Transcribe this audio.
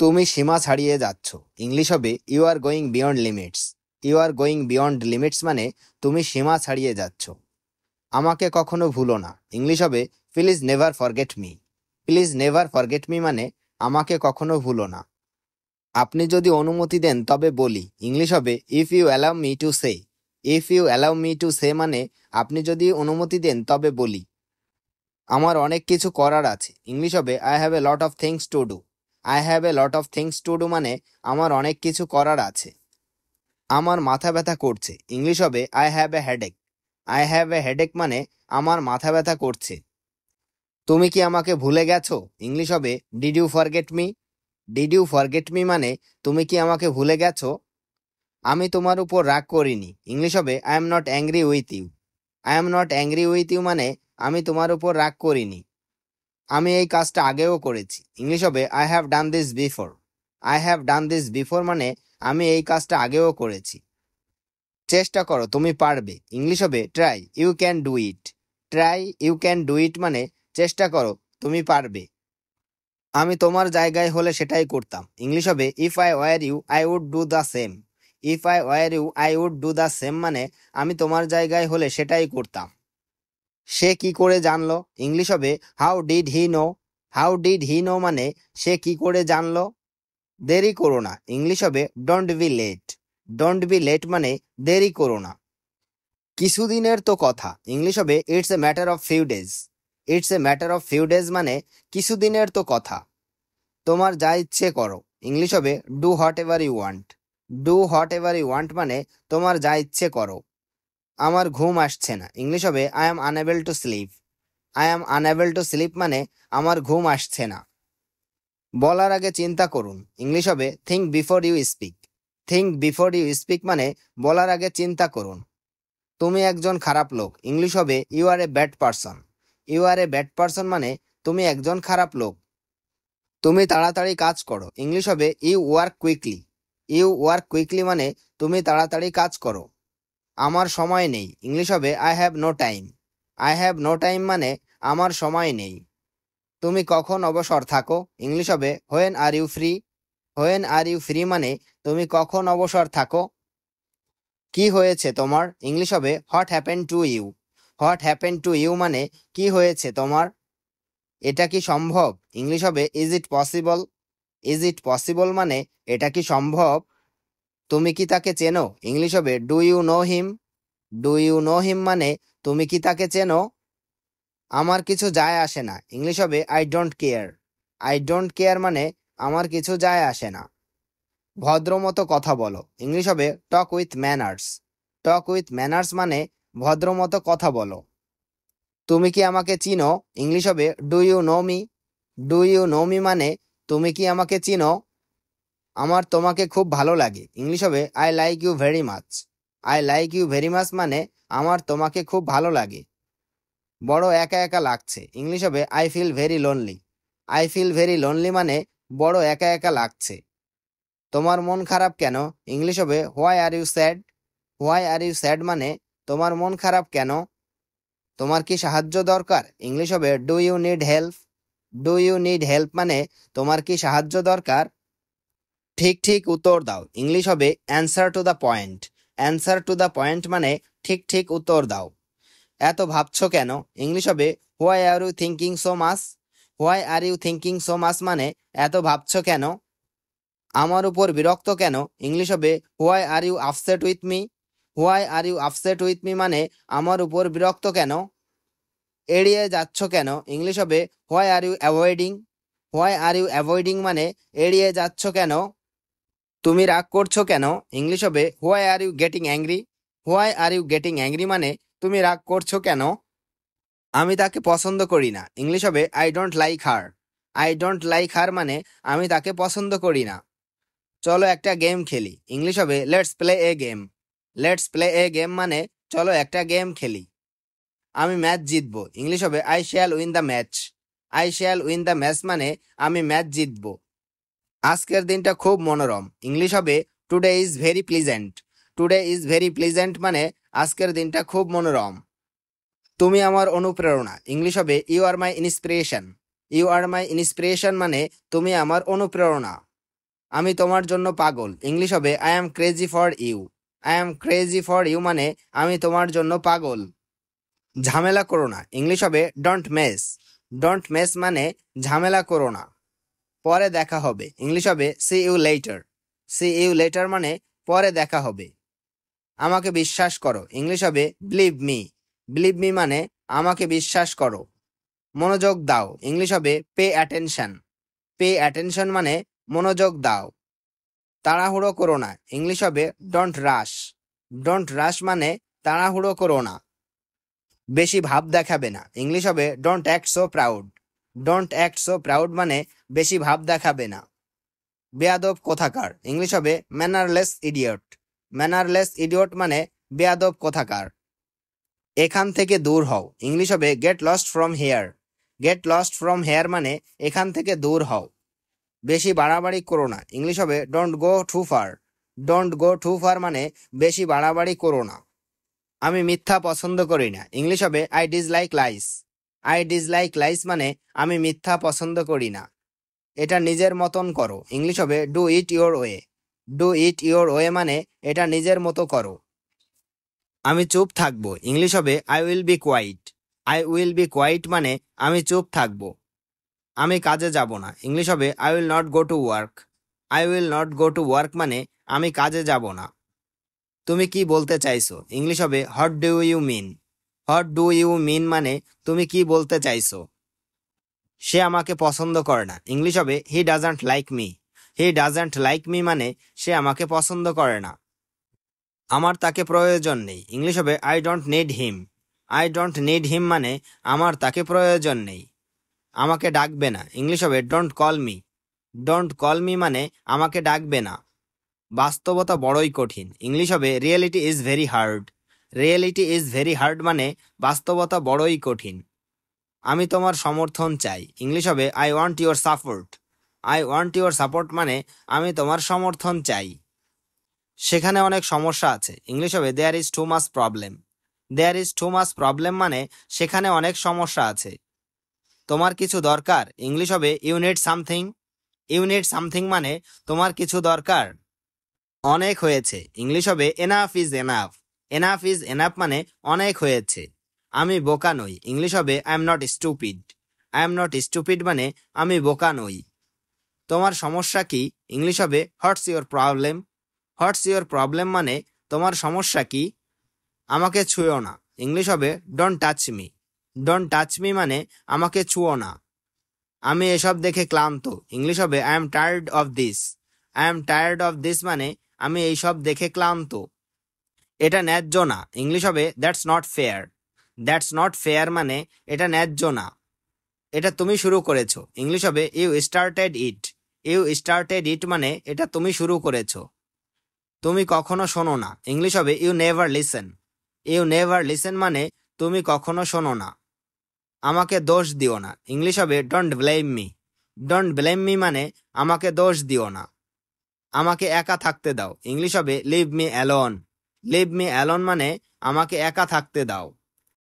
তুমি সীমা ছাড়িয়ে যাচ্ছ। ইংলিশ হবে you are going beyond limits. You are going beyond limits মানে তুমি সীমা ছাড়িয়ে যাচ্ছ। আমাকে কখনো ভুলো না। ইংলিশ হবে please never forget me. Please never forget me মানে আমাকে কখনো ভুলো না। আপনি যদি অনুমতি দেন তবে বলি। ইংলিশ হবে if you allow me to say. If you allow me to say মানে আপনি যদি অনুমতি দেন তবে বলি। আমার অনেক কিছু করার আছে। ইংলিশ হবে I have a lot of things to do. I have a lot of things to do মানে আমার অনেক কিছু করার আছে। আমার মাথা ব্যথা করছে। ইংলিশ হবে I have a headache. I have a headache মানে আমার মাথা ব্যথা করছে। তুমি কি আমাকে ভুলে গেছো? ইংলিশ হবে did you forget me. Did you forget me মানে তুমি কি আমাকে ভুলে গেছো? আমি তোমার উপর রাগ করিনি। ইংলিশ হবে I am not angry with you. I am not angry with you মানে আমি তোমার উপর রাগ করিনি। আমি এই কাজটা আগেও করেছি। ইংলিশ হবে I have done this before. I have done this before মানে আমি এই কাজটা আগেও করেছি। চেষ্টা করো, তুমি পারবে। ইংলিশ হবে try you can do it. Try you can do it মানে চেষ্টা করো, তুমি পারবে। আমি তোমার জায়গায় হলে সেটাই করতাম। ইংলিশ হবে if I were you I would do the same. If I were you I would do the same মানে আমি তোমার জায়গায় হলে সেটাই করতাম। সে কি করে জানলো? ইংলিশ হবে how did he know. How did he know মানে সে কি করে জানলো। দেরি করো না। ইংলিশ হবে don't be late. Don't be late মানে দেরি করো না। কিছুদিনের তো কথা। ইংলিশ হবে it's a matter of few days. It's a matter of few days মানে কিছুদিনের তো কথা। তোমার যা ইচ্ছে করো। ইংলিশ হবে do whatever you want. Do whatever you want মানে তোমার যা ইচ্ছে করো। আমার ঘুম আসছে না। ইংলিশ হবে I M unable to sleep. I am unable to sleep মানে আমার ঘুম আসছে না। বলার আগে চিন্তা করুন। ইংলিশ হবে think before you speak. Think before you speak মানে বলার আগে চিন্তা করুন। তুমি একজন খারাপ লোক। ইংলিশ হবে you are a bad person. You are a bad person মানে তুমি একজন খারাপ লোক। তুমি তাড়াতাড়ি কাজ করো। ইংলিশ হবে you work quickly. You work quickly মানে তুমি তাড়াতাড়ি কাজ করো। আমার সময় নেই। ইংলিশ হবে I have no time. I have no time মানে আমার সময় নেই। তুমি কখন অবসর থাকো? ইংলিশ হবে when are you free. When are you free মানে তুমি কখন অবসর থাকো। কি হয়েছে তোমার? ইংলিশ হবে what happen to you. What happen to you মানে কি হয়েছে তোমার। এটা কি সম্ভব? ইংলিশ হবে is it possible. Is it possible মানে এটা কি সম্ভব। তুমি কি তাকে চেনো? ইংলিশ হবে do you know him. Do you know him মানে তুমি কি তাকে চেনো। আমার কিছু যায় আসে না। ইংলিশ হবে I don't care. I don't care মানে আমার কিছু যায় আসে না। ভদ্রমতো কথা বলো। ইংলিশ হবে talk with manners. Talk with manners মানে ভদ্রমতো কথা বলো। তুমি কি আমাকে চিনো? ইংলিশ হবে do you know me. Do you know me মানে তুমি কি আমাকে চিনো। আমার তোমাকে খুব ভালো লাগে। ইংলিশ হবে I like you very much. I like you very much মানে আমার তোমাকে খুব ভালো লাগে। বড় একা একা লাগছে। ইংলিশ হবে I feel very lonely. I feel very lonely মানে বড় একা একা লাগছে। তোমার মন খারাপ কেন? ইংলিশ হবে why are you sad. Why are you sad মানে তোমার মন খারাপ কেন। তোমার কি সাহায্য দরকার? ইংলিশ হবে do you need help. Do you need help মানে তোমার কি সাহায্য দরকার। ঠিক ঠিক উত্তর দাও। ইংলিশ হবে answer to the point. Answer to the point মানে ঠিক ঠিক উত্তর দাও। এত ভাবছো কেন? ইংলিশ হবে why are you thinking so much. Why are you thinking so much মানে এত ভাবছো কেন। আমার উপর বিরক্ত কেন? ইংলিশ হবে why are you upset with me. Why are you upset with me মানে আমার উপর বিরক্ত কেন। এড়িয়ে যাচ্ছ কেন? ইংলিশ হবে why are you avoiding. Why are you avoiding মানে এড়িয়ে যাচ্ছ কেন। তুমি রাগ করছো কেন? ইংলিশ হবে why are you getting angry. Why are you getting angry মানে তুমি রাগ করছো কেন। আমি তাকে পছন্দ করি না। ইংলিশ হবে I don't like her. I don't like her মানে আমি তাকে পছন্দ করি না। চলো একটা গেম খেলি। ইংলিশ হবে let's play a game. Let's play a game মানে চলো একটা গেম খেলি। আমি ম্যাচ জিতবো। ইংলিশ হবে I shall win the match. I shall win the match মানে আমি ম্যাচ জিতবো। আজকের দিনটা খুব মনোরম। ইংলিশ হবে today is very pleasant. Today is very pleasant মানে আজকের দিনটা খুব মনোরম। তুমি আমার অনুপ্রেরণা। ইংলিশ হবে you are my inspiration. You are my inspiration মানে তুমি আমার অনুপ্রেরণা। আমি তোমার জন্য পাগল, ইংলিশ হবে I am crazy for you. I am crazy for you মানে আমি তোমার জন্য পাগল। ঝামেলা করো না, ইংলিশ হবে ডোন্ট মেস। ডোন্ট মেস মানে ঝামেলা করো না। পরে দেখা হবে, ইংলিশ হবে see you later. See you later মানে পরে দেখা হবে। আমাকে বিশ্বাস করো, ইংলিশ হবে বিলিভ মি। বিলিভ মি মানে আমাকে বিশ্বাস করো। মনোযোগ দাও, ইংলিশ হবে পে অ্যাটেনশন। পে অ্যাটেনশন মানে মনোযোগ দাও। তাড়াহুড়ো করো না, ইংলিশ হবে ডোন্ট রাশ। ডোন্ট রাশ মানে তাড়াহুড়ো করো না। বেশি ভাব দেখাবে না, ইংলিশ হবে don't act so proud. Don't act so proud মানে বেশি ভাব দেখাবে না। বেয়াদব কোথাকার, ইংলিশ হবে ম্যানারলেস ইডিয়ট। ম্যানারলেস ইডিয়ট মানে বেয়াদব কোথাকার। এখান থেকে দূর হও, ইংলিশ হবে get lost from here. Get lost from here মানে এখান থেকে দূর হও। বেশি বাড়াবাড়ি করো না, ইংলিশ হবে don't go too far. Don't go too far মানে বেশি বাড়াবাড়ি করো না। আমি মিথ্যা পছন্দ করি না, ইংলিশ হবে I dislike lies. I dislike lies মানে আমি মিথ্যা পছন্দ করি না। এটা নিজের মতন করো, ইংলিশ হবে do eat your way. Do eat your way মানে এটা নিজের মতো করো। আমি চুপ থাকবো, ইংলিশ হবে I will be quiet. I will be quiet মানে আমি চুপ থাকবো। আমি কাজে যাব না, ইংলিশ হবে I will not go to work. I will not go to work মানে আমি কাজে যাব না। তুমি কি বলতে চাইছো, ইংলিশ হবে what do you mean. What do you mean মানে তুমি কি বলতে চাইছো। সে আমাকে পছন্দ করে না, ইংলিশ হবে he doesn't like me. He doesn't like me মানে সে আমাকে পছন্দ করে না। আমার তাকে প্রয়োজন নেই, ইংলিশ হবে I don't need him. I don't need হিম মানে আমার তাকে প্রয়োজন নেই। আমাকে ডাকবে না, ইংলিশ হবে don't call me. Don't call me মানে আমাকে ডাকবে না। বাস্তবতা বড়ই কঠিন, ইংলিশ হবে reality is very hard. Reality is very hard মানে বাস্তবতা বড়ই কঠিন। আমি তোমার সমর্থন চাই, ইংলিশ হবে I want your support. I want your support মানে আমি তোমার সমর্থন চাই। সেখানে অনেক সমস্যা আছে, ইংলিশ হবে there is too much problem. There is too much problem মানে সেখানে অনেক সমস্যা আছে। তোমার কিছু দরকার, ইংলিশ হবে you need something. You need something মানে তোমার কিছু দরকার। অনেক হয়েছে, ইংলিশ হবে enough is enough. Enough is enough মানে অনেক হয়েছে। আমি বোকা নই, ইংলিশ হবে I am not stupid. I am not stupid মানে আমি বোকা নই। তোমার সমস্যা কি, ইংলিশ হবে what's your problem. What's your problem মানে তোমার সমস্যা কি। আমাকে ছুঁয়ো না, ইংলিশ হবে don't touch me. Don't touch me মানে আমাকে ছুঁয়ো না। আমি এসব দেখে ক্লান্ত, ইংলিশ হবে I am tired of this. I am tired of this মানে আমি এইসব দেখে ক্লান্ত। এটা ন্যায্য না, ইংলিশ হবে that's not fair. That's not fair মানে এটা ন্যায্য না। এটা তুমি শুরু করেছো, ইংলিশ হবে you started it. You started it মানে এটা তুমি শুরু করেছো। তুমি কখনো শোনো না, ইংলিশ হবে you never listen. You never listen মানে তুমি কখনো শোনো না। আমাকে দোষ দিও না, ইংলিশ হবে don't blame me. Don't blame me মানে আমাকে দোষ দিও না। আমাকে একা থাকতে দাও, ইংলিশ হবে leave me alone. Leave me alone মানে আমাকে একা থাকতে দাও।